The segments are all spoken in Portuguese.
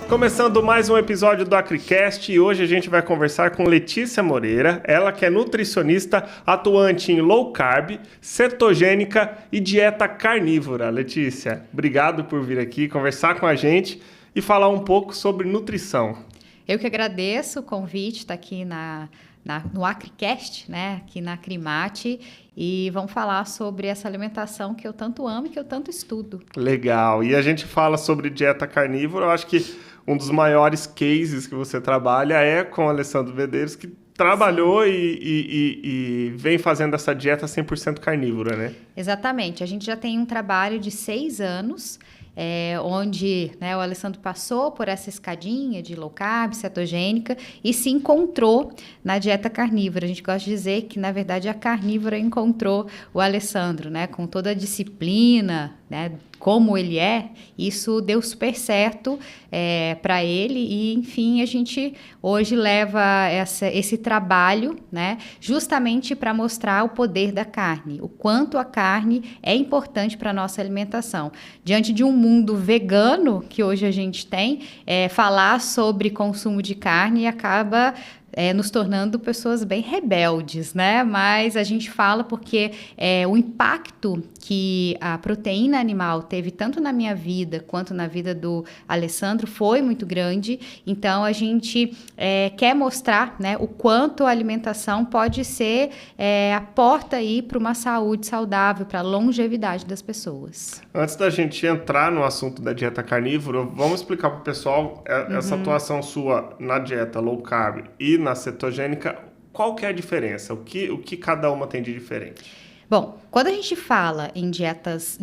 Começando mais um episódio do AcriCast e hoje a gente vai conversar com Letícia Moreira, ela que é nutricionista atuante em low carb, cetogênica e dieta carnívora. Letícia, obrigado por vir aqui conversar com a gente e falar um pouco sobre nutrição. Eu que agradeço o convite, estar aqui no AcriCast, né, aqui na Acrimate, e vamos falar sobre essa alimentação que eu tanto amo e que eu tanto estudo. Legal, e a gente fala sobre dieta carnívora, eu acho que um dos maiores cases que você trabalha é com o Alessandro Medeiros, que trabalhou e vem fazendo essa dieta 100% carnívora, né? Exatamente, a gente já tem um trabalho de 6 anos, onde, né, o Alessandro passou por essa escadinha de low carb, cetogênica e se encontrou na dieta carnívora. A gente gosta de dizer que, na verdade, a carnívora encontrou o Alessandro, né, com toda a disciplina, né, como ele é, isso deu super certo para ele e, enfim, a gente hoje leva esse trabalho, né, justamente para mostrar o poder da carne, o quanto a carne é importante para a nossa alimentação. Diante de um mundo vegano que hoje a gente tem, falar sobre consumo de carne acaba nos tornando pessoas bem rebeldes, né? Mas a gente fala porque o impacto que a proteína animal teve tanto na minha vida quanto na vida do Alessandro foi muito grande. Então, a gente quer mostrar, né, o quanto a alimentação pode ser a porta aí para uma saúde saudável, para a longevidade das pessoas. Antes da gente entrar no assunto da dieta carnívora, vamos explicar para o pessoal essa atuação sua na dieta low carb e na cetogênica, qual que é a diferença? O que cada uma tem de diferente? Bom, quando a gente fala em dietas,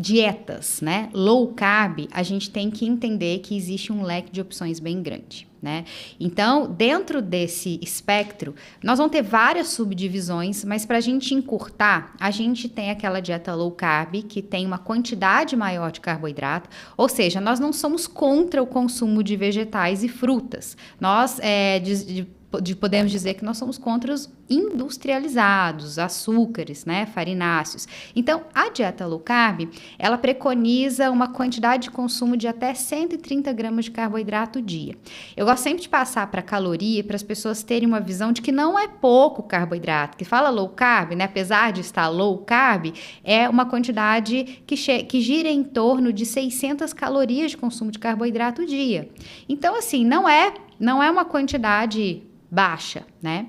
né, low carb, a gente tem que entender que existe um leque de opções bem grande, né? Então, dentro desse espectro, nós vamos ter várias subdivisões, mas para a gente encurtar, a gente tem aquela dieta low carb, que tem uma quantidade maior de carboidrato, ou seja, nós não somos contra o consumo de vegetais e frutas. Nós, podemos dizer que nós somos contra os industrializados, açúcares, né, farináceos. Então, a dieta low carb, ela preconiza uma quantidade de consumo de até 130 gramas de carboidrato dia. Eu gosto sempre de passar para a caloria, para as pessoas terem uma visão de que não é pouco carboidrato, que fala low carb, né, apesar de estar low carb, é uma quantidade que gira em torno de 600 calorias de consumo de carboidrato dia. Então, assim, não é uma quantidade baixa, né?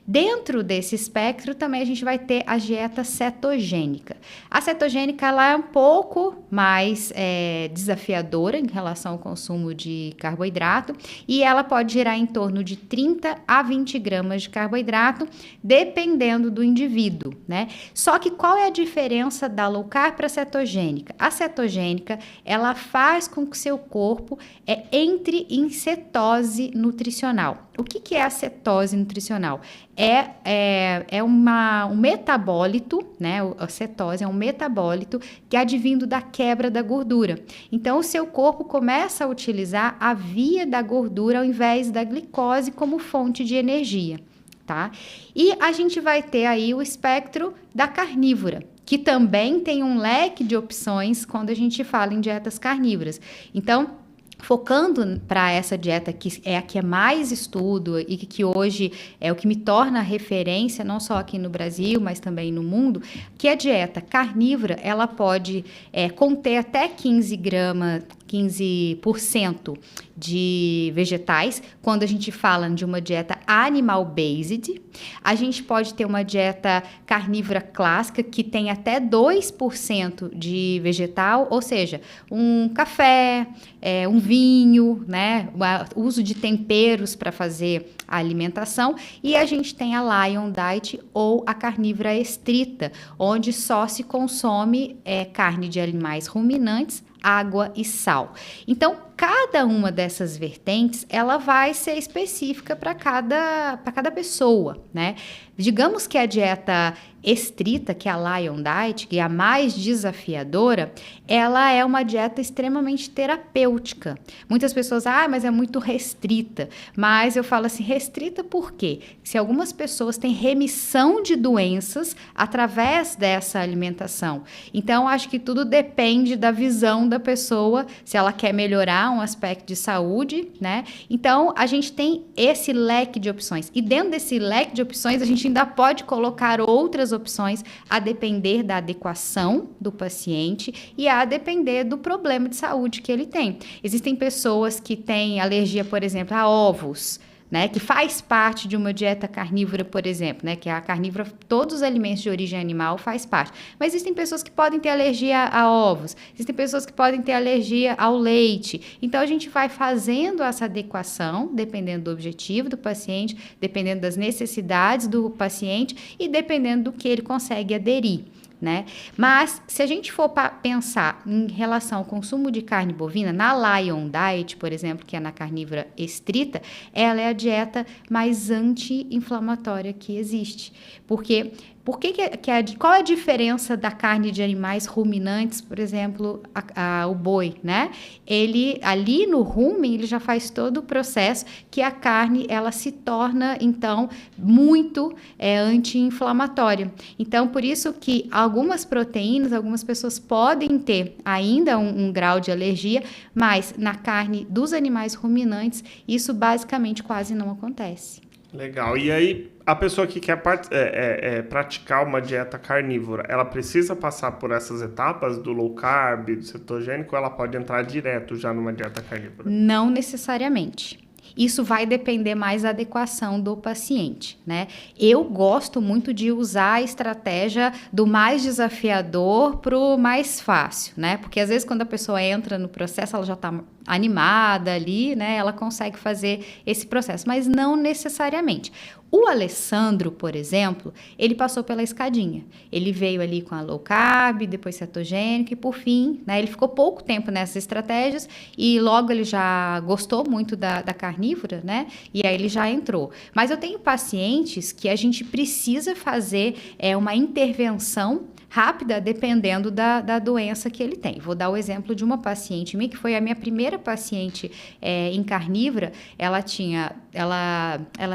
Dentro desse espectro também a gente vai ter a dieta cetogênica. A cetogênica, ela é um pouco mais desafiadora em relação ao consumo de carboidrato e ela pode girar em torno de 30 a 20 gramas de carboidrato, dependendo do indivíduo, né? Só que qual é a diferença da low carb para a cetogênica? A cetogênica, ela faz com que o seu corpo entre em cetose nutricional. O que é a cetose nutricional? É um metabólito, né? A cetose é um metabólito que é advindo da quebra da gordura. Então, o seu corpo começa a utilizar a via da gordura ao invés da glicose como fonte de energia, tá? E a gente vai ter aí o espectro da carnívora, que também tem um leque de opções quando a gente fala em dietas carnívoras. Então, focando para essa dieta que é a que é mais estudo e que hoje é o que me torna referência, não só aqui no Brasil, mas também no mundo, que a dieta carnívora, ela pode conter até 15% de vegetais. Quando a gente fala de uma dieta animal-based, a gente pode ter uma dieta carnívora clássica que tem até 2% de vegetal, ou seja, um café, um vinho, né? O uso de temperos para fazer a alimentação. E a gente tem a Lion Diet ou a carnívora estrita, onde só se consome carne de animais ruminantes, água e sal. Então, cada uma dessas vertentes, ela vai ser específica para cada pessoa, né? Digamos que a dieta estrita, que é a Lion Diet, que é a mais desafiadora, ela é uma dieta extremamente terapêutica. Muitas pessoas, mas é muito restrita. Mas eu falo assim, restrita por quê? Se algumas pessoas têm remissão de doenças através dessa alimentação. Então, acho que tudo depende da visão da pessoa, se ela quer melhorar olhar um aspecto de saúde, né? Então, a gente tem esse leque de opções. E dentro desse leque de opções, a gente ainda pode colocar outras opções a depender da adequação do paciente e a depender do problema de saúde que ele tem. Existem pessoas que têm alergia, por exemplo, a ovos, né, que faz parte de uma dieta carnívora, por exemplo, né, que a carnívora, todos os alimentos de origem animal faz parte. Mas existem pessoas que podem ter alergia a ovos, existem pessoas que podem ter alergia ao leite. Então, a gente vai fazendo essa adequação, dependendo do objetivo do paciente, dependendo das necessidades do paciente e dependendo do que ele consegue aderir. Né? Mas, se a gente for pensar em relação ao consumo de carne bovina, na Lion Diet, por exemplo, que é na carnívora estrita, ela é a dieta mais anti-inflamatória que existe. Porque qual é a diferença da carne de animais ruminantes, por exemplo, o boi, né? Ele, ali no rumen, ele já faz todo o processo que a carne, ela se torna, então, muito anti-inflamatória. Então, por isso que algumas proteínas, algumas pessoas podem ter ainda um grau de alergia, mas na carne dos animais ruminantes, isso basicamente quase não acontece. Legal. E aí, a pessoa que quer praticar uma dieta carnívora, ela precisa passar por essas etapas do low carb, do cetogênico, ou ela pode entrar direto já numa dieta carnívora? Não necessariamente. Isso vai depender mais da adequação do paciente, né? Eu gosto muito de usar a estratégia do mais desafiador para o mais fácil, né? Porque às vezes quando a pessoa entra no processo, ela já está animada ali, né? Ela consegue fazer esse processo, mas não necessariamente. O Alessandro, por exemplo, ele passou pela escadinha. Ele veio ali com a low carb, depois cetogênico e por fim, né? Ele ficou pouco tempo nessas estratégias e logo ele já gostou muito da carnívora, né? E aí ele já entrou. Mas eu tenho pacientes que a gente precisa fazer uma intervenção rápida, dependendo da doença que ele tem. Vou dar o exemplo de uma paciente minha, que foi a minha primeira paciente em carnívora. Ela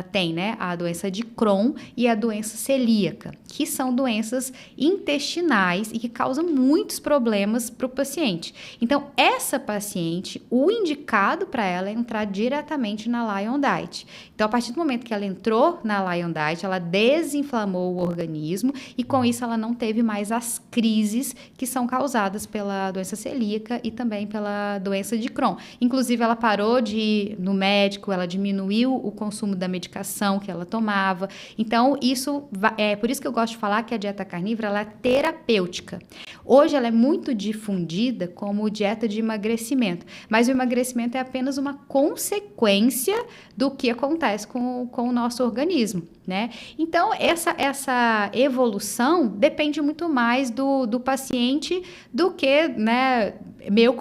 tem, né, a doença de Crohn e a doença celíaca, que são doenças intestinais e que causam muitos problemas para o paciente. Então, essa paciente, o indicado para ela é entrar diretamente na Lion Diet. Então, a partir do momento que ela entrou na Lion Diet, ela desinflamou o organismo e com isso ela não teve mais as crises que são causadas pela doença celíaca e também pela doença de Crohn. Inclusive, ela parou de ir no médico, ela diminuiu o consumo da medicação que ela tomava. Então, por isso que eu gosto de falar que a dieta carnívora ela é terapêutica. Hoje, ela é muito difundida como dieta de emagrecimento, mas o emagrecimento é apenas uma consequência do que acontece com o nosso organismo, né? Então, essa evolução depende muito mais do paciente do que, né, eu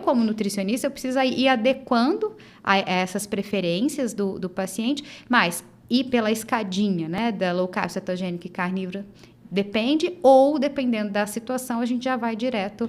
como nutricionista, eu preciso ir adequando a essas preferências do paciente, mas ir pela escadinha, né, da low carb, cetogênica e carnívora, depende, ou dependendo da situação, a gente já vai direto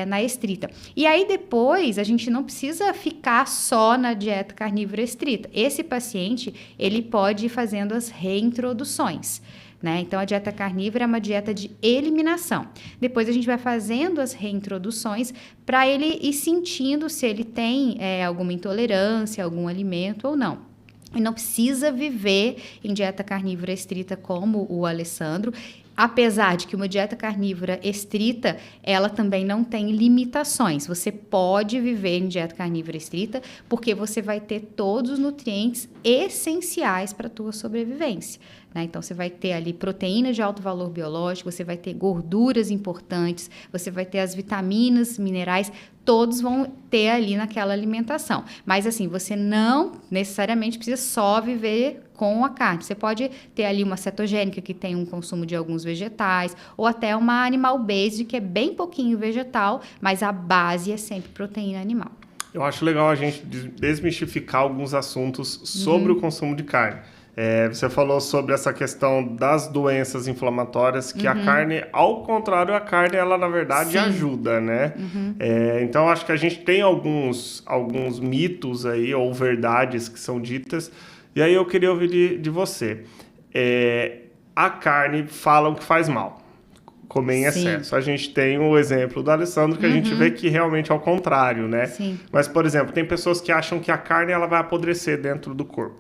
na estrita. E aí depois, a gente não precisa ficar só na dieta carnívora estrita. Esse paciente, ele pode ir fazendo as reintroduções, né? Então, a dieta carnívora é uma dieta de eliminação. Depois, a gente vai fazendo as reintroduções para ele ir sentindo se ele tem alguma intolerância, algum alimento ou não. E não precisa viver em dieta carnívora estrita como o Alessandro, apesar de que uma dieta carnívora estrita, ela também não tem limitações. Você pode viver em dieta carnívora estrita porque você vai ter todos os nutrientes essenciais para a tua sobrevivência, né? Então, você vai ter ali proteínas de alto valor biológico, você vai ter gorduras importantes, você vai ter as vitaminas, minerais, todos vão ter ali naquela alimentação. Mas, assim, você não necessariamente precisa só viver com a carne. Você pode ter ali uma cetogênica que tem um consumo de alguns vegetais, ou até uma animal based, que é bem pouquinho vegetal, mas a base é sempre proteína animal. Eu acho legal a gente desmistificar alguns assuntos sobre o consumo de carne. Você falou sobre essa questão das doenças inflamatórias, que a carne, ao contrário, a carne, ela na verdade ajuda, né? Então, acho que a gente tem alguns mitos aí, ou verdades que são ditas, e aí eu queria ouvir de você. A carne falam que faz mal. comer em Sim. excesso. A gente tem o exemplo do Alessandro, que a gente vê que realmente é o contrário, né? Sim. Mas, por exemplo, tem pessoas que acham que a carne ela vai apodrecer dentro do corpo.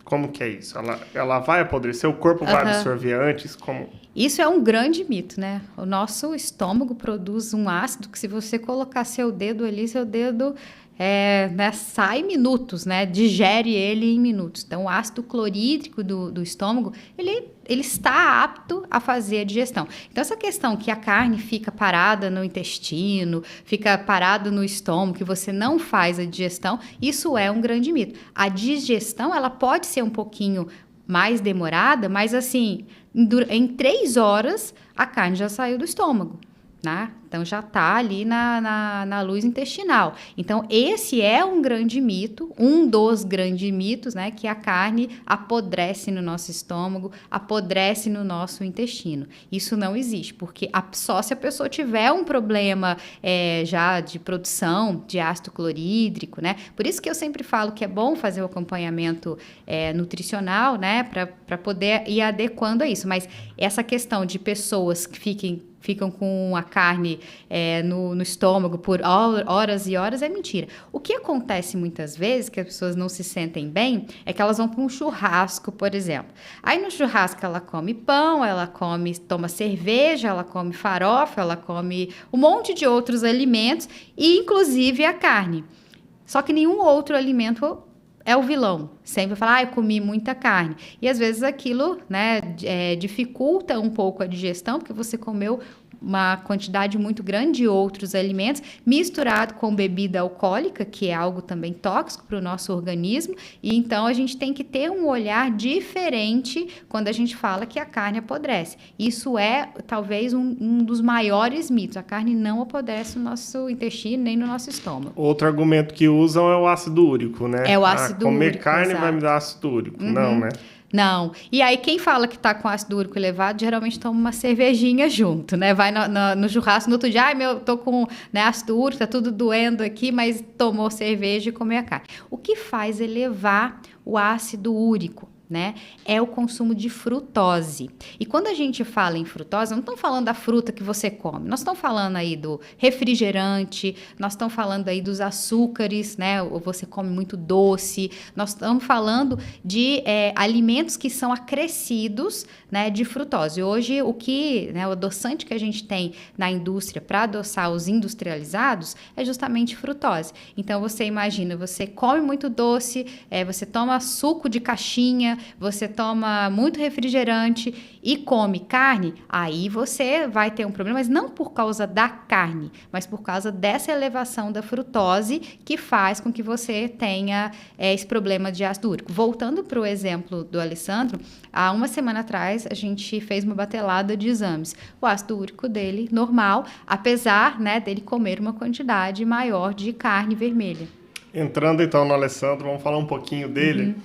Como que é isso? Ela vai apodrecer? O corpo vai absorver antes? Como... Isso é um grande mito, né? O nosso estômago produz um ácido que se você colocar seu dedo ali, seu dedo né, sai em minutos, né? Digere ele em minutos. Então, o ácido clorídrico do estômago, ele está apto a fazer a digestão. Então, essa questão que a carne fica parada no intestino, fica parada no estômago, que você não faz a digestão, isso é um grande mito. A digestão, ela pode ser um pouquinho mais demorada, mas assim, em 3 horas, a carne já saiu do estômago, né? Então, já está ali na luz intestinal. Então, esse é um grande mito, um dos grandes mitos, né? Que a carne apodrece no nosso estômago, apodrece no nosso intestino. Isso não existe, porque só se a pessoa tiver um problema já de produção de ácido clorídrico, né? Por isso que eu sempre falo que é bom fazer o acompanhamento nutricional, né? Para poder ir adequando a isso. Mas essa questão de pessoas que ficam com a carne no estômago por horas e horas é mentira. O que acontece muitas vezes, que as pessoas não se sentem bem, é que elas vão para um churrasco, por exemplo. Aí no churrasco ela come pão, toma cerveja, ela come farofa, ela come um monte de outros alimentos, e inclusive a carne. Só que nenhum outro alimento é o vilão. Sempre fala, eu comi muita carne. E às vezes aquilo, né, dificulta um pouco a digestão, porque você comeu uma quantidade muito grande de outros alimentos, misturado com bebida alcoólica, que é algo também tóxico para o nosso organismo. E então a gente tem que ter um olhar diferente quando a gente fala que a carne apodrece. Isso é talvez um dos maiores mitos. A carne não apodrece no nosso intestino nem no nosso estômago. Outro argumento que usam é o ácido úrico, né? É o ácido comer úrico, carne exato. vai me dar ácido úrico. Não, né? Não. E aí, quem fala que tá com ácido úrico elevado, geralmente toma uma cervejinha junto, né? Vai no churrasco no outro dia, tô com ácido úrico, tá tudo doendo aqui, mas tomou cerveja e comeu a carne. O que faz elevar o ácido úrico, né? É o consumo de frutose. E quando a gente fala em frutose, não estamos falando da fruta que você come, nós estamos falando aí do refrigerante, nós estamos falando aí dos açúcares, né? Ou você come muito doce, nós estamos falando de alimentos que são acrescidos, né, de frutose. Hoje, o adoçante que a gente tem na indústria para adoçar os industrializados é justamente frutose. Então, você imagina, você come muito doce, você toma suco de caixinha, você toma muito refrigerante e come carne, aí você vai ter um problema, mas não por causa da carne, mas por causa dessa elevação da frutose que faz com que você tenha esse problema de ácido úrico. Voltando para o exemplo do Alessandro, há uma semana atrás a gente fez uma batelada de exames. O ácido úrico dele normal, apesar, né, dele comer uma quantidade maior de carne vermelha. Entrando então no Alessandro, vamos falar um pouquinho dele.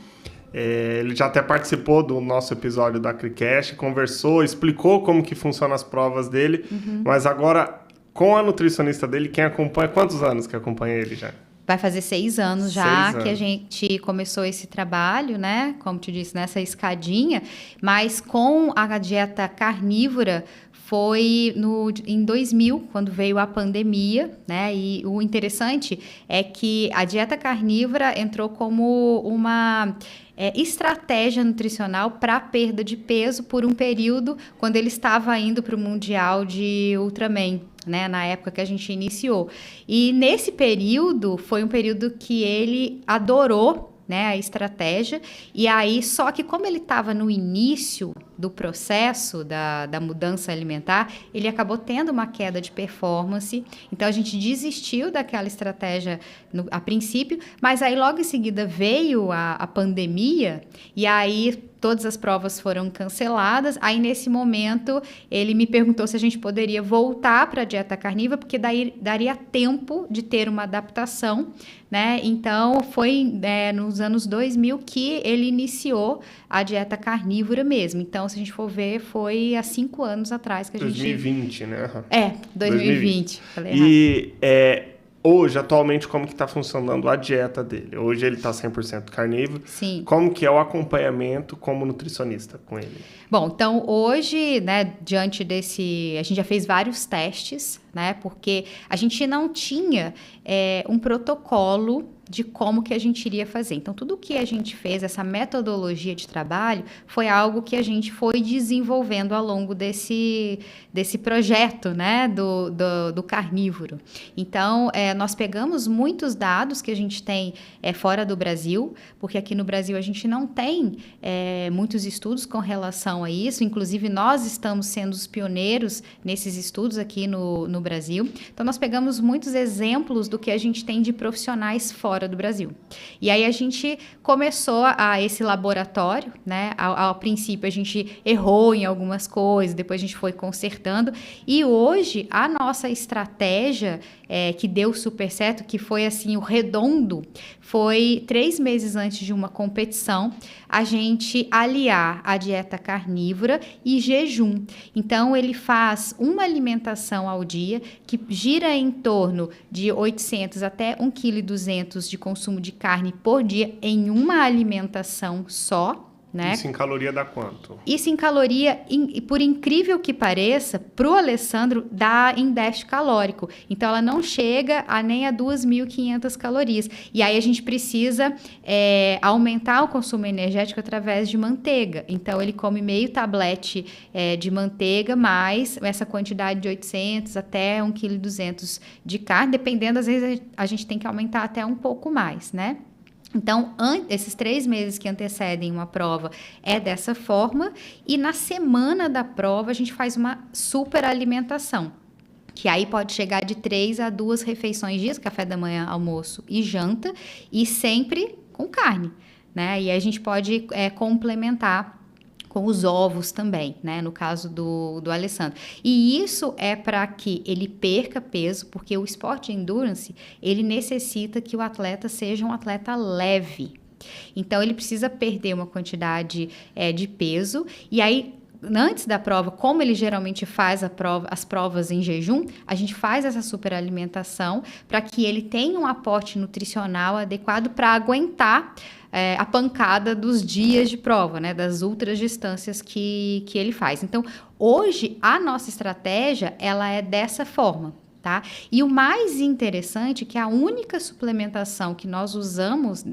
Ele já até participou do nosso episódio da Cricast, conversou, explicou como que funcionam as provas dele, mas agora, com a nutricionista dele, quem acompanha, quantos anos que acompanha ele já? Vai fazer 6 anos já que a gente começou esse trabalho, né? Como te disse, nessa escadinha, mas com a dieta carnívora foi em 2000, quando veio a pandemia, né? E o interessante é que a dieta carnívora entrou como uma estratégia nutricional para perda de peso por um período quando ele estava indo para o Mundial de Ultraman, né, na época que a gente iniciou. E nesse período, foi um período que ele adorou, né, a estratégia, e aí, só que como ele estava no início do processo da mudança alimentar, ele acabou tendo uma queda de performance, então a gente desistiu daquela estratégia a princípio, mas aí logo em seguida veio a pandemia, e aí todas as provas foram canceladas. Aí, nesse momento, ele me perguntou se a gente poderia voltar para a dieta carnívora, porque daí daria tempo de ter uma adaptação, né? Então, foi nos anos 2000 que ele iniciou a dieta carnívora mesmo. Então, se a gente for ver, foi há 5 anos atrás que a gente... 2020, né? 2020. Falei errado. Hoje, atualmente, como que está funcionando a dieta dele? Hoje ele está 100% carnívoro. Sim. Como que é o acompanhamento como nutricionista com ele? Bom, então hoje, né, diante desse... A gente já fez vários testes, né, porque a gente não tinha um protocolo de como que a gente iria fazer. Então, tudo que a gente fez, essa metodologia de trabalho, foi algo que a gente foi desenvolvendo ao longo desse projeto, né, do carnívoro. Então, nós pegamos muitos dados que a gente tem fora do Brasil, porque aqui no Brasil a gente não tem muitos estudos com relação a isso, inclusive nós estamos sendo os pioneiros nesses estudos aqui no Brasil. Então, nós pegamos muitos exemplos do que a gente tem de profissionais fora do Brasil. E aí a gente começou esse laboratório, né? Ao princípio a gente errou em algumas coisas, depois a gente foi consertando, e hoje a nossa estratégia que deu super certo, que foi assim o redondo, foi 3 meses antes de uma competição, a gente aliar a dieta carnívora e jejum. Então ele faz uma alimentação ao dia que gira em torno de 800 até 1,2 kg de consumo de carne por dia em uma alimentação só, né? Isso em caloria dá quanto? Isso em caloria, por incrível que pareça, para o Alessandro dá em déficit calórico. Então, ela não chega nem a 2.500 calorias. E aí, a gente precisa aumentar o consumo energético através de manteiga. Então, ele come meio tablete de manteiga, mais essa quantidade de 800 até 1,2 kg de carne. Dependendo, às vezes, a gente tem que aumentar até um pouco mais, né? Então, esses 3 meses que antecedem uma prova é dessa forma, e na semana da prova a gente faz uma super alimentação, que aí pode chegar de 3 a 2 refeições dias, café da manhã, almoço e janta, e sempre com carne, né? E a gente pode complementar com os ovos também, né? No caso do Alessandro. E isso é para que ele perca peso, porque o esporte de endurance, ele necessita que o atleta seja um atleta leve. Então, ele precisa perder uma quantidade de peso, e aí, antes da prova, como ele geralmente faz as provas em jejum, a gente faz essa superalimentação para que ele tenha um aporte nutricional adequado para aguentar a pancada dos dias de prova, né, das ultras distâncias que ele faz. Então, hoje, a nossa estratégia, ela é dessa forma, tá? E o mais interessante é que a única suplementação que nós usamos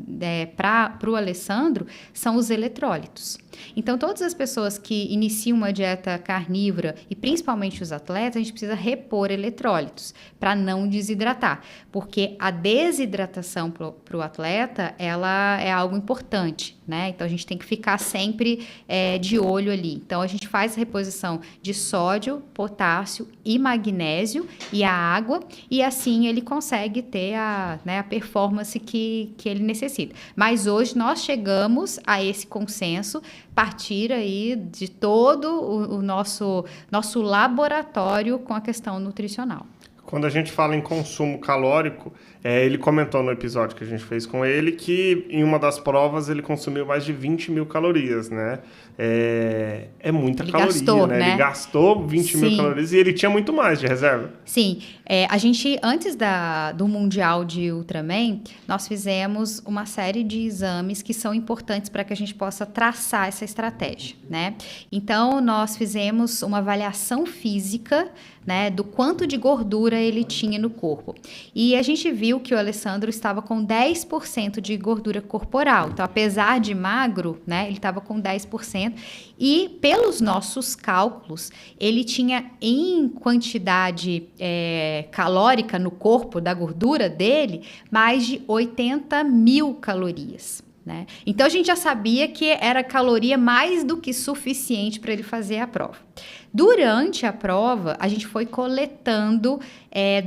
para o Alessandro são os eletrólitos. Então, todas as pessoas que iniciam uma dieta carnívora, e principalmente os atletas, a gente precisa repor eletrólitos para não desidratar, porque a desidratação para o atleta, ela é algo importante, né? Então, a gente tem que ficar sempre de olho ali. Então, a gente faz a reposição de sódio, potássio e magnésio e a água, e assim ele consegue ter a performance que ele necessita. Mas hoje nós chegamos a esse consenso, partir aí de todo o nosso laboratório com a questão nutricional. Quando a gente fala em consumo calórico, ele comentou no episódio que a gente fez com ele que em uma das provas ele consumiu mais de 20 mil calorias, né? É muita caloria, gastou, né? né? Ele gastou 20 mil calorias e ele tinha muito mais de reserva. Sim. A gente, antes do Mundial de Ultraman, nós fizemos uma série de exames que são importantes para que a gente possa traçar essa estratégia, né? Então, nós fizemos uma avaliação física, né, do quanto de gordura ele tinha no corpo. E a gente viu que o Alessandro estava com 10% de gordura corporal. Então, apesar de magro, né, ele estava com 10%. E, pelos nossos cálculos, ele tinha em quantidade calórica no corpo da gordura dele, mais de 80 mil calorias. Né? Então, a gente já sabia que era caloria mais do que suficiente para ele fazer a prova. Durante a prova, a gente foi coletando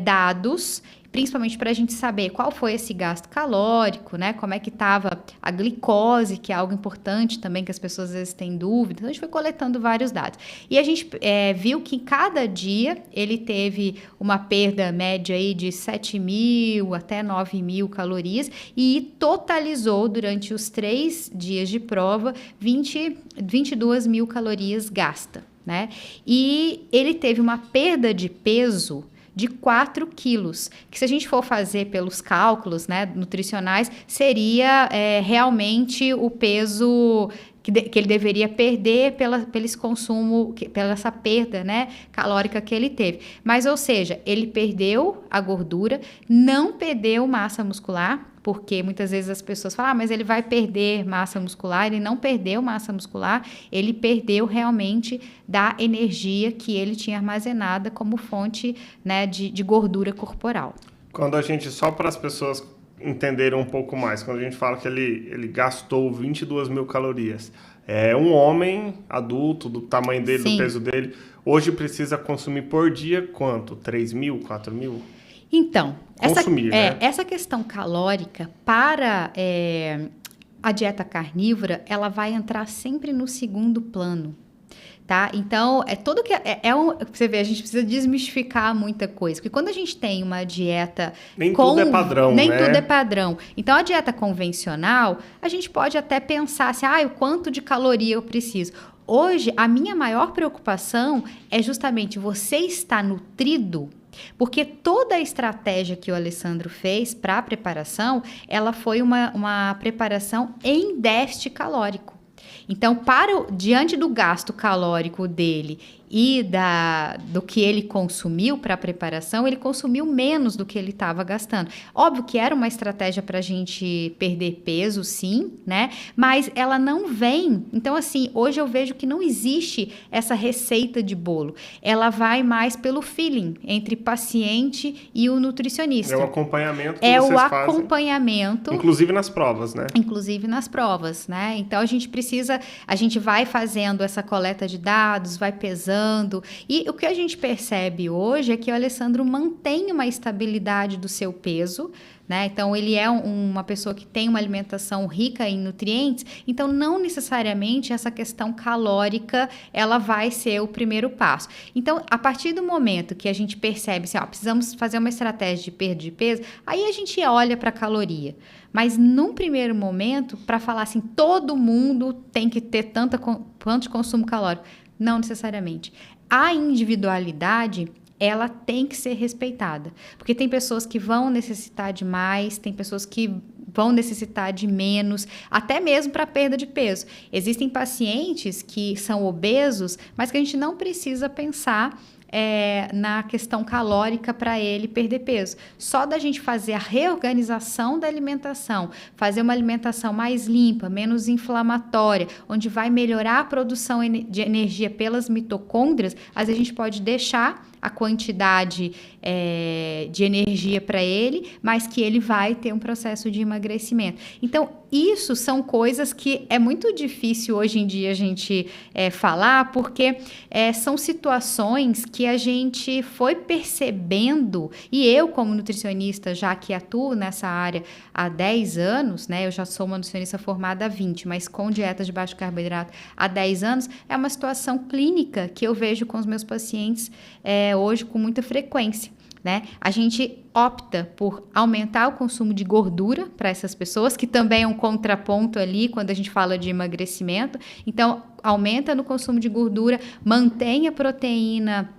dados, principalmente para a gente saber qual foi esse gasto calórico, né? Como é que estava a glicose, que é algo importante também, que as pessoas às vezes têm dúvida. Então, a gente foi coletando vários dados. E a gente viu que em cada dia ele teve uma perda média aí de 7.000 até 9.000 calorias e totalizou durante os 3 dias de prova 22.000 calorias gastas, né? E ele teve uma perda de peso de 4 quilos, que se a gente for fazer pelos cálculos, né, nutricionais, seria realmente o peso que ele deveria perder pelo esse consumo, pela essa perda, né, calórica que ele teve. Mas, ou seja, ele perdeu a gordura, não perdeu massa muscular, porque muitas vezes as pessoas falam, mas ele vai perder massa muscular. Ele não perdeu massa muscular, ele perdeu realmente da energia que ele tinha armazenada como fonte, né, de gordura corporal. Quando a gente, só para as pessoas entenderem um pouco mais, quando a gente fala que ele gastou 22 mil calorias, um homem adulto, do tamanho dele, Sim. do peso dele, hoje precisa consumir por dia quanto? 3 mil, 4 mil? Então, né? Essa questão calórica para a dieta carnívora, ela vai entrar sempre no segundo plano. Tá? Então, tudo que você vê, a gente precisa desmistificar muita coisa, porque quando a gente tem uma dieta tudo é padrão, nem né? tudo é padrão. Então, a dieta convencional, a gente pode até pensar assim, o quanto de caloria eu preciso. Hoje, a minha maior preocupação é justamente você estar nutrido, porque toda a estratégia que o Alessandro fez para a preparação, ela foi uma preparação em déficit calórico. Então, diante do gasto calórico dele e do que ele consumiu para a preparação, ele consumiu menos do que ele estava gastando. Óbvio que era uma estratégia para a gente perder peso, sim, né? Mas ela não vem. Então, assim, hoje eu vejo que não existe essa receita de bolo. Ela vai mais pelo feeling entre paciente e o nutricionista. É o acompanhamento que vocês fazem. Acompanhamento. Inclusive nas provas, né? Inclusive nas provas, né? Então, a gente vai fazendo essa coleta de dados, vai pesando. E o que a gente percebe hoje é que o Alessandro mantém uma estabilidade do seu peso, né? Então, ele é uma pessoa que tem uma alimentação rica em nutrientes, então não necessariamente essa questão calórica ela vai ser o primeiro passo. Então, a partir do momento que a gente percebe assim, precisamos fazer uma estratégia de perda de peso, aí a gente olha para a caloria. Mas, num primeiro momento, para falar assim, todo mundo tem que ter quanto de consumo calórico. Não necessariamente. A individualidade, ela tem que ser respeitada. Porque tem pessoas que vão necessitar de mais, tem pessoas que vão necessitar de menos, até mesmo para perda de peso. Existem pacientes que são obesos, mas que a gente não precisa pensar na questão calórica para ele perder peso. Só da gente fazer a reorganização da alimentação, fazer uma alimentação mais limpa, menos inflamatória, onde vai melhorar a produção de energia pelas mitocôndrias, às vezes a gente pode deixar a quantidade de energia para ele, mas que ele vai ter um processo de emagrecimento. Então, isso são coisas que é muito difícil hoje em dia a gente falar, porque são situações que a gente foi percebendo, e eu como nutricionista, já que atuo nessa área há 10 anos, né, eu já sou uma nutricionista formada há 20, mas com dietas de baixo carboidrato há 10 anos, é uma situação clínica que eu vejo com os meus pacientes hoje com muita frequência. Né? A gente opta por aumentar o consumo de gordura para essas pessoas, que também é um contraponto ali quando a gente fala de emagrecimento. Então, aumenta no consumo de gordura, mantém a proteína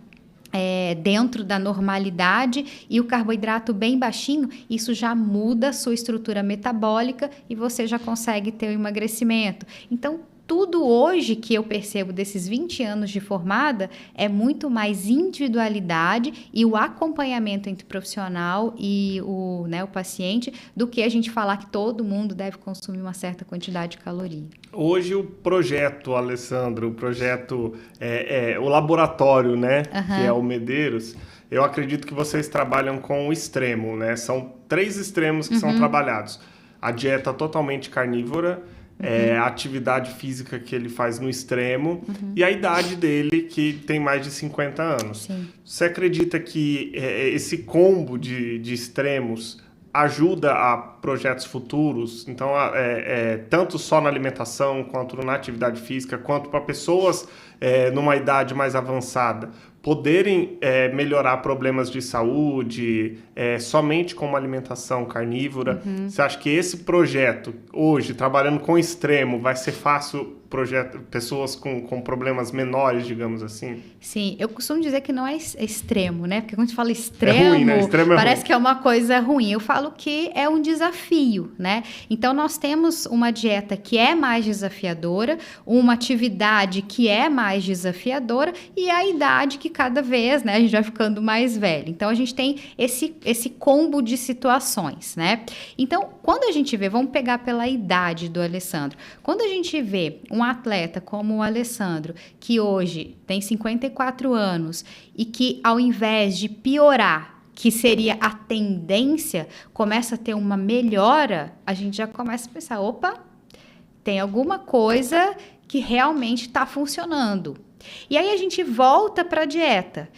dentro da normalidade e o carboidrato bem baixinho, isso já muda a sua estrutura metabólica e você já consegue ter o emagrecimento. Então, tudo hoje que eu percebo desses 20 anos de formada é muito mais individualidade e o acompanhamento entre o profissional e o paciente do que a gente falar que todo mundo deve consumir uma certa quantidade de caloria. Hoje o projeto, Alessandro, o laboratório, né, que é o Medeiros, eu acredito que vocês trabalham com o extremo, né? São 3 extremos que são trabalhados. A dieta totalmente carnívora, a atividade física que ele faz no extremo e a idade dele, que tem mais de 50 anos. Sim. Você acredita que esse combo de extremos ajuda a projetos futuros? Então, tanto só na alimentação, quanto na atividade física, quanto para pessoas numa idade mais avançada poderem melhorar problemas de saúde somente com uma alimentação carnívora? Você acha que esse projeto, hoje, trabalhando com extremo, vai ser fácil pessoas com problemas menores, digamos assim? Sim, eu costumo dizer que não é extremo, né? Porque quando a gente fala extremo, ruim, né? Extremo parece ruim. que é uma coisa ruim. Eu falo que é um desafio, né? Então, nós temos uma dieta que é mais desafiadora, uma atividade que é mais desafiadora e a idade que cada vez, né? A gente vai ficando mais velho. Então, a gente tem esse combo de situações, né? Então, quando a gente vê, vamos pegar pela idade do Alessandro. Quando a gente vê um atleta como o Alessandro, que hoje tem 54 anos e que ao invés de piorar, que seria a tendência, começa a ter uma melhora, a gente já começa a pensar, opa, tem alguma coisa que realmente está funcionando. E aí a gente volta para a dieta.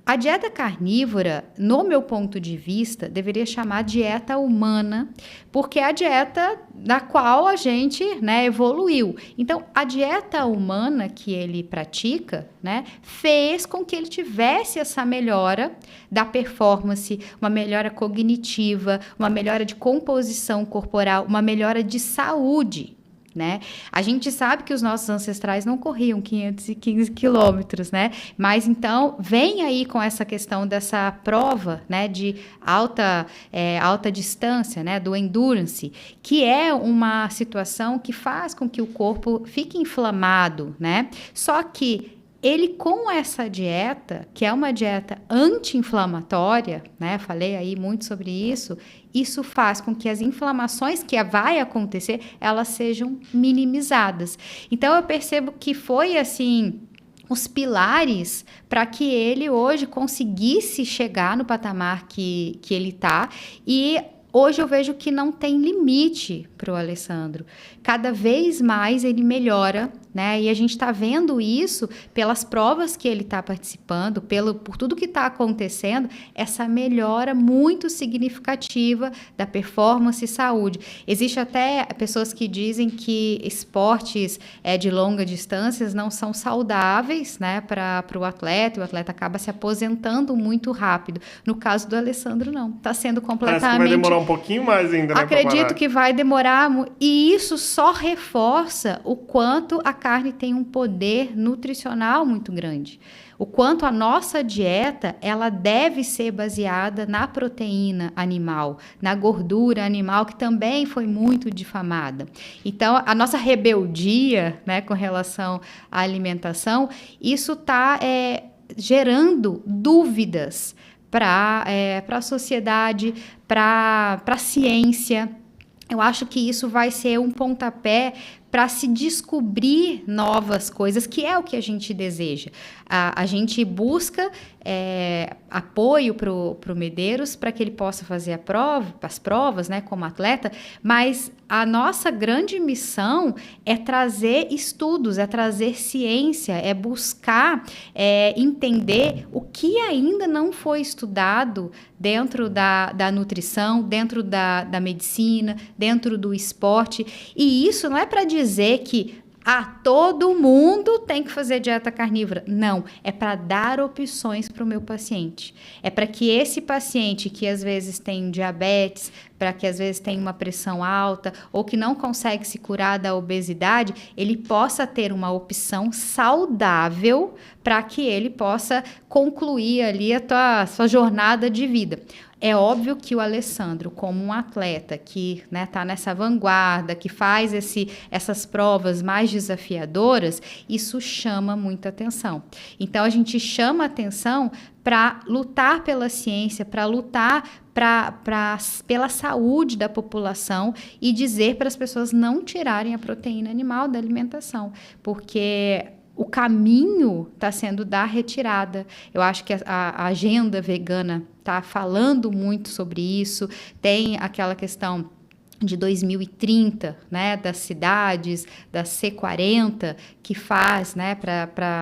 A dieta carnívora, no meu ponto de vista, deveria chamar dieta humana, porque é a dieta da qual a gente, né, evoluiu. Então, a dieta humana que ele pratica, né, fez com que ele tivesse essa melhora da performance, uma melhora cognitiva, uma melhora de composição corporal, uma melhora de saúde. Né? A gente sabe que os nossos ancestrais não corriam 515 quilômetros, né? Mas então vem aí com essa questão dessa prova, né, de alta distância, né, do endurance, que é uma situação que faz com que o corpo fique inflamado, né? Só que ele, com essa dieta, que é uma dieta anti-inflamatória, né? Falei aí muito sobre isso. Isso faz com que as inflamações que vai acontecer, elas sejam minimizadas. Então, eu percebo que foi assim os pilares para que ele hoje conseguisse chegar no patamar que ele está. E hoje eu vejo que não tem limite para o Alessandro. Cada vez mais ele melhora, né? E a gente está vendo isso pelas provas que ele está participando, por tudo que está acontecendo, essa melhora muito significativa da performance e saúde. Existe até pessoas que dizem que esportes de longa distância não são saudáveis, né, para o atleta acaba se aposentando muito rápido. No caso do Alessandro, não. Está sendo completamente... Parece que vai demorar um pouquinho mais ainda, né? Acredito que vai demorar, e isso só reforça o quanto a carne tem um poder nutricional muito grande. O quanto a nossa dieta, ela deve ser baseada na proteína animal, na gordura animal, que também foi muito difamada. Então, a nossa rebeldia, né, com relação à alimentação, isso está gerando dúvidas para a sociedade, para a ciência. Eu acho que isso vai ser um pontapé para se descobrir novas coisas, que é o que a gente deseja. A gente busca apoio para o Medeiros para que ele possa fazer as provas, né, como atleta, mas a nossa grande missão é trazer estudos, é trazer ciência, é buscar entender o que ainda não foi estudado dentro da nutrição, dentro da medicina, dentro do esporte. E isso não é para dizer que todo mundo tem que fazer dieta carnívora. Não, é para dar opções para o meu paciente. É para que esse paciente que às vezes tem diabetes, para que às vezes tem uma pressão alta ou que não consegue se curar da obesidade, ele possa ter uma opção saudável para que ele possa concluir ali a sua jornada de vida. É óbvio que o Alessandro, como um atleta que tá nessa vanguarda, que faz essas provas mais desafiadoras, isso chama muita atenção. Então, a gente chama atenção para lutar pela ciência, para lutar pela saúde da população e dizer para as pessoas não tirarem a proteína animal da alimentação, porque o caminho está sendo da retirada. Eu acho que a agenda vegana está falando muito sobre isso. Tem aquela questão de 2030, né, das cidades, da C40, que faz, né,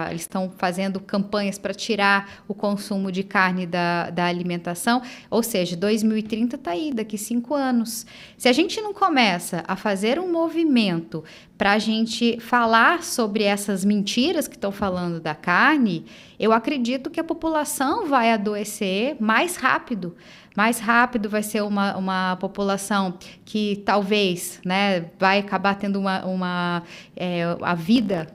eles estão fazendo campanhas para tirar o consumo de carne da alimentação, ou seja, 2030 está aí, daqui 5 anos. Se a gente não começa a fazer um movimento para a gente falar sobre essas mentiras que estão falando da carne, eu acredito que a população vai adoecer mais rápido. Mais rápido, vai ser uma população que que talvez, né, vai acabar tendo a vida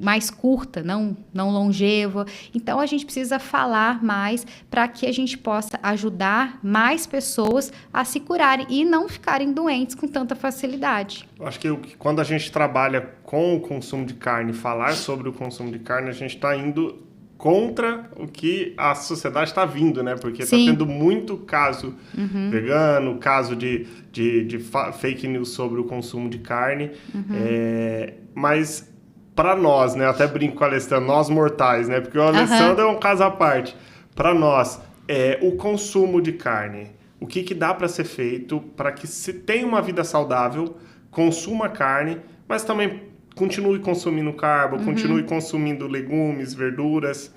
mais curta, não longeva. Então, a gente precisa falar mais para que a gente possa ajudar mais pessoas a se curarem e não ficarem doentes com tanta facilidade. Eu acho que quando a gente trabalha com o consumo de carne, falar sobre o consumo de carne, a gente está indo contra o que a sociedade está vindo, né? Porque está tendo muito caso vegano, caso de fake news sobre o consumo de carne. Mas para nós, né? Eu até brinco com o Alessandro, nós mortais, né? Porque o Alessandro é um caso à parte. Para nós, o consumo de carne, o que dá para ser feito para que se tenha uma vida saudável, consuma carne, mas também continue consumindo carbo, continue consumindo legumes, verduras,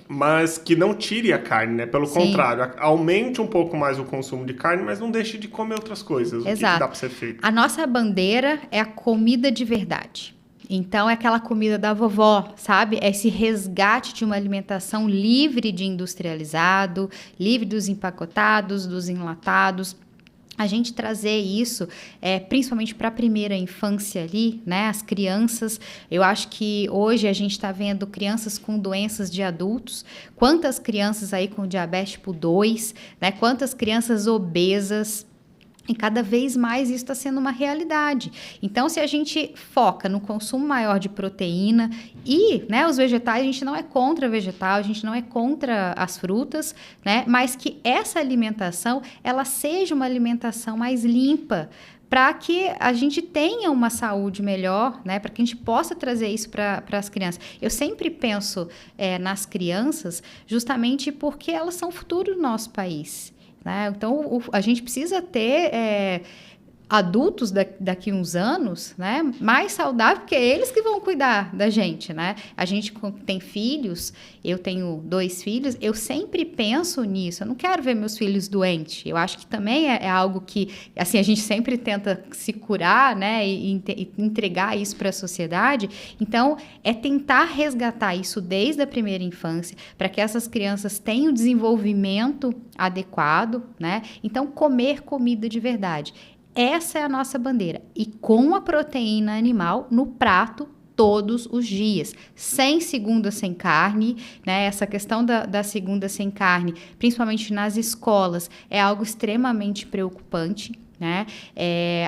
mas que não tire a carne, né? Pelo contrário, aumente um pouco mais o consumo de carne, mas não deixe de comer outras coisas. Exato. O que dá para ser feito? A nossa bandeira é a comida de verdade. Então, é aquela comida da vovó, sabe? É esse resgate de uma alimentação livre de industrializado, livre dos empacotados, dos enlatados. A gente trazer isso, principalmente para a primeira infância ali, né? As crianças, eu acho que hoje a gente está vendo crianças com doenças de adultos, quantas crianças aí com diabetes tipo 2, né? Quantas crianças obesas. E cada vez mais isso está sendo uma realidade. Então, se a gente foca no consumo maior de proteína e, né, os vegetais, a gente não é contra vegetal, a gente não é contra as frutas, né, mas que essa alimentação, ela seja uma alimentação mais limpa, para que a gente tenha uma saúde melhor, né, para que a gente possa trazer isso para as crianças. Eu sempre penso nas crianças justamente porque elas são o futuro do nosso país. Né? Então, a gente precisa ter adultos daqui uns anos, né, mais saudáveis, porque é eles que vão cuidar da gente, né? A gente tem filhos, eu tenho 2 filhos, eu sempre penso nisso, eu não quero ver meus filhos doentes, eu acho que também é algo que, assim, a gente sempre tenta se curar, né, e entregar isso para a sociedade, então, é tentar resgatar isso desde a primeira infância, para que essas crianças tenham desenvolvimento adequado, né? Então, comer comida de verdade. Essa é a nossa bandeira. E com a proteína animal no prato todos os dias. Sem segunda sem carne, né? Essa questão da segunda sem carne, principalmente nas escolas, é algo extremamente preocupante. Né?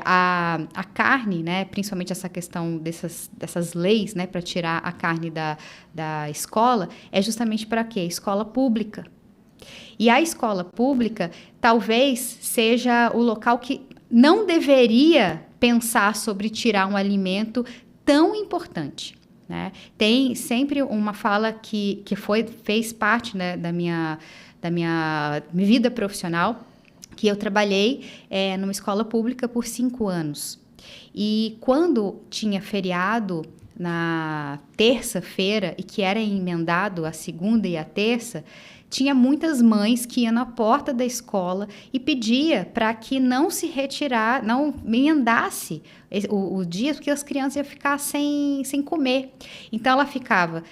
A carne, né? Principalmente essa questão dessas leis, né? Para tirar a carne da escola, é justamente para quê? Escola pública. E a escola pública talvez seja o local que não deveria pensar sobre tirar um alimento tão importante. Né? Tem sempre uma fala que fez parte, né, da minha vida profissional, que eu trabalhei numa escola pública por 5 anos. E quando tinha feriado na terça-feira, e que era emendado a segunda e a terça, tinha muitas mães que iam na porta da escola e pedia para que não se retirar, não emendasse o dia, porque as crianças iam ficar sem comer. Então, ela ficava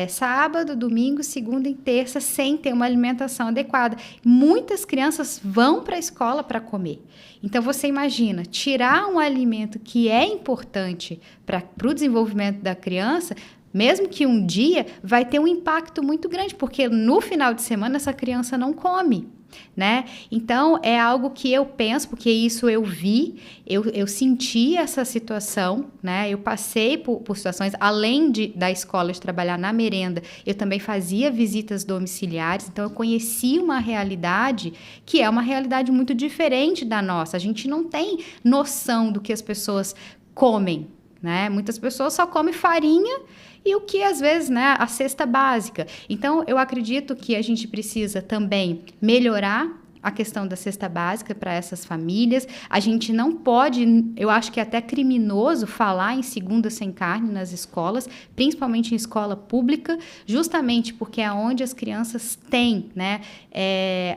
sábado, domingo, segunda e terça sem ter uma alimentação adequada. Muitas crianças vão para a escola para comer. Então, você imagina, tirar um alimento que é importante para o desenvolvimento da criança, mesmo que um dia, vai ter um impacto muito grande, porque no final de semana essa criança não come, né? Então, é algo que eu penso, porque isso eu vi, eu senti essa situação, né? Eu passei por situações, além da escola de trabalhar na merenda, eu também fazia visitas domiciliares, então eu conheci uma realidade que é uma realidade muito diferente da nossa. A gente não tem noção do que as pessoas comem, né? Muitas pessoas só comem farinha e o que, às vezes, né, a cesta básica. Então, eu acredito que a gente precisa também melhorar a questão da cesta básica para essas famílias. A gente não pode, eu acho que é até criminoso falar em segunda sem carne nas escolas, principalmente em escola pública, justamente porque é onde as crianças têm, né,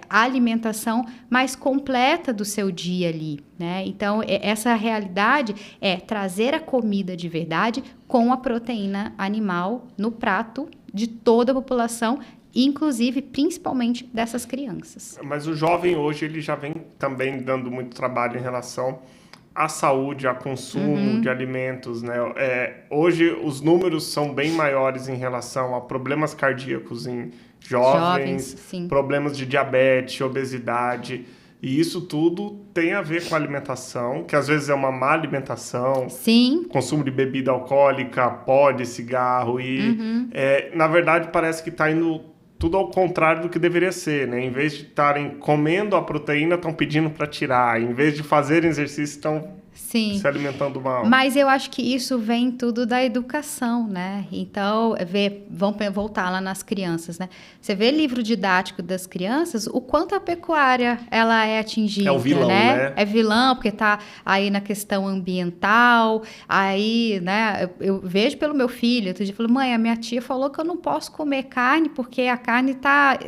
a alimentação mais completa do seu dia ali, né? Então, essa realidade é trazer a comida de verdade com a proteína animal no prato de toda a população, inclusive, principalmente dessas crianças. Mas o jovem hoje, ele já vem também dando muito trabalho em relação à saúde, a consumo de alimentos, né? Hoje os números são bem maiores em relação a problemas cardíacos em jovens, sim. problemas de diabetes, obesidade. E isso tudo tem a ver com a alimentação, que às vezes é uma má alimentação, Sim. consumo de bebida alcoólica, pó de cigarro. E, na verdade, parece que está indo tudo ao contrário do que deveria ser, né? Em vez de estarem comendo a proteína, estão pedindo para tirar. Em vez de fazerem exercício, estão se alimentando mal. Mas eu acho que isso vem tudo da educação, né? Então, vamos voltar lá nas crianças, né? Você vê livro didático das crianças, o quanto a pecuária ela é atingida, é o vilão, né? É vilão, porque tá aí na questão ambiental, aí, né? Eu vejo pelo meu filho, outro dia eu falei, mãe, a minha tia falou que eu não posso comer carne porque a carne está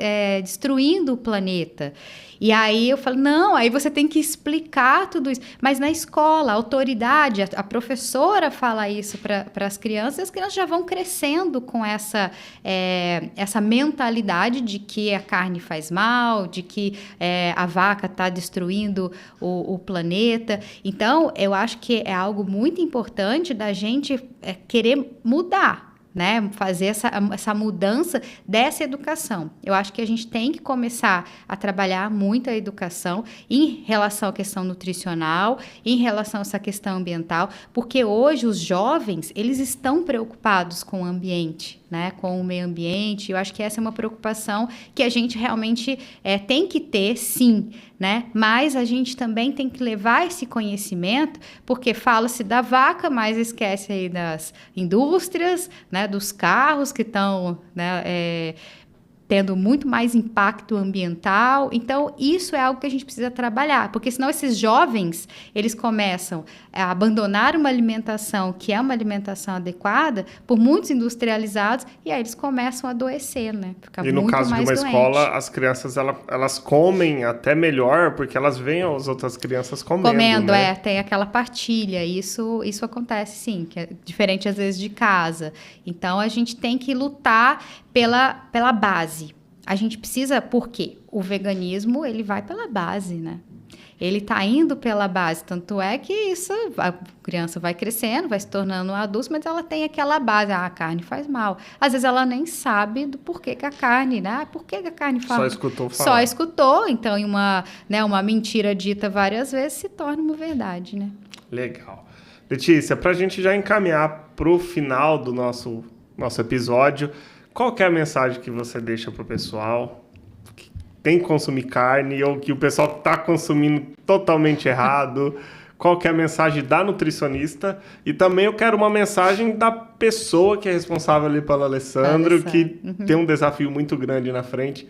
destruindo o planeta. E aí eu falo, não, aí você tem que explicar tudo isso. Mas na escola, a autoridade, a professora fala isso para as crianças, e as crianças já vão crescendo com essa mentalidade de que a carne faz mal, de que a vaca está destruindo o planeta. Então, eu acho que é algo muito importante da gente querer mudar, né? Fazer essa mudança dessa educação. Eu acho que a gente tem que começar a trabalhar muito a educação em relação à questão nutricional, em relação a essa questão ambiental, porque hoje os jovens, eles estão preocupados com o ambiente, né? Com o meio ambiente. Eu acho que essa é uma preocupação que a gente realmente tem que ter, sim, né? Mas a gente também tem que levar esse conhecimento, porque fala-se da vaca, mas esquece aí das indústrias, né? Dos carros que estão, né? Tendo muito mais impacto ambiental. Então, isso é algo que a gente precisa trabalhar, porque senão esses jovens, eles começam a abandonar uma alimentação que é uma alimentação adequada por muitos industrializados, e aí eles começam a adoecer, né? Ficar e no muito caso mais de uma doente. escola, as crianças, elas comem até melhor, porque elas veem as outras crianças comendo, né? Tem aquela partilha, isso acontece sim, que é diferente às vezes de casa. Então, a gente tem que lutar pela base. A gente precisa, por quê? O veganismo, ele vai pela base, né? Ele está indo pela base, tanto é que a criança vai crescendo, vai se tornando um adulto, mas ela tem aquela base, a carne faz mal. Às vezes ela nem sabe do porquê que a carne, né? Por que a carne faz mal? Só escutou falar. Só escutou, então uma mentira dita várias vezes se torna uma verdade, né? Legal. Letícia, para a gente já encaminhar para o final do nosso episódio, qual que é a mensagem que você deixa para o pessoal que tem que consumir carne ou que o pessoal está consumindo totalmente errado? Qual que é a mensagem da nutricionista? E também eu quero uma mensagem da pessoa que é responsável ali pelo Alessandro, que tem um desafio muito grande na frente.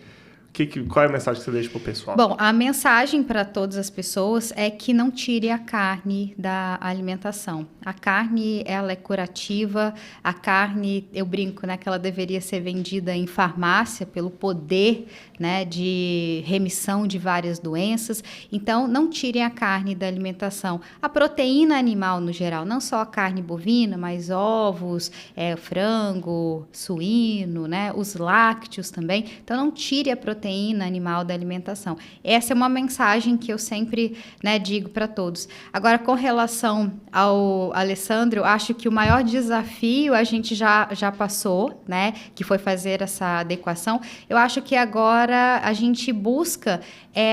Qual é a mensagem que você deixa para o pessoal? Bom, a mensagem para todas as pessoas é que não tire a carne da alimentação. A carne, ela é curativa. A carne, eu brinco, né, que ela deveria ser vendida em farmácia pelo poder, né, de remissão de várias doenças. Então, não tirem a carne da alimentação. A proteína animal, no geral, não só a carne bovina, mas ovos, frango, suíno, né, os lácteos também. Então, não tire a proteína animal da alimentação. Essa é uma mensagem que eu sempre, né, digo para todos. Agora, com relação ao Alessandro, eu acho que o maior desafio a gente já passou, né, que foi fazer essa adequação. Eu acho que agora a gente busca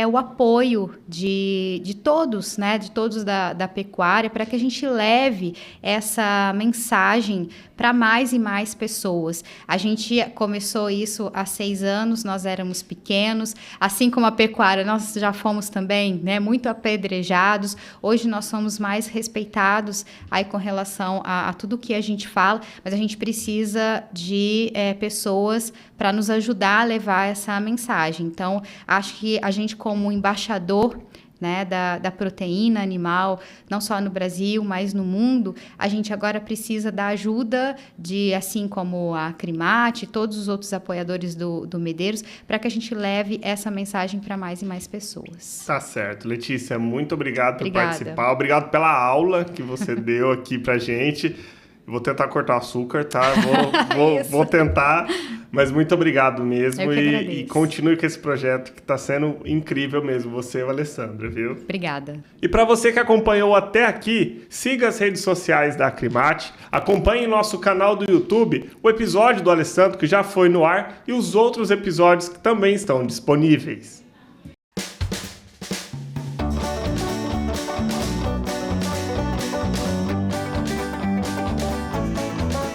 o apoio de todos, né, de todos da pecuária, para que a gente leve essa mensagem para mais e mais pessoas. A gente começou isso há 6 anos, nós éramos pequenos, assim como a pecuária, nós já fomos também, né, muito apedrejados. Hoje nós somos mais respeitados aí com relação a tudo que a gente fala, mas a gente precisa de pessoas para nos ajudar a levar essa mensagem. Então, acho que a gente, como embaixador, né, da proteína animal, não só no Brasil, mas no mundo, a gente agora precisa da ajuda de, assim como a Acrimate, todos os outros apoiadores do Medeiros, para que a gente leve essa mensagem para mais e mais pessoas. Tá certo. Letícia, muito obrigado por participar. Obrigado pela aula que você deu aqui pra gente. Vou tentar cortar o açúcar, tá? Vou tentar, Mas muito obrigado mesmo Eu que agradeço. e continue com esse projeto que está sendo incrível mesmo, você e o Alessandro, viu? Obrigada. E para você que acompanhou até aqui, siga as redes sociais da Acrimate, acompanhe nosso canal do YouTube, o episódio do Alessandro que já foi no ar e os outros episódios que também estão disponíveis.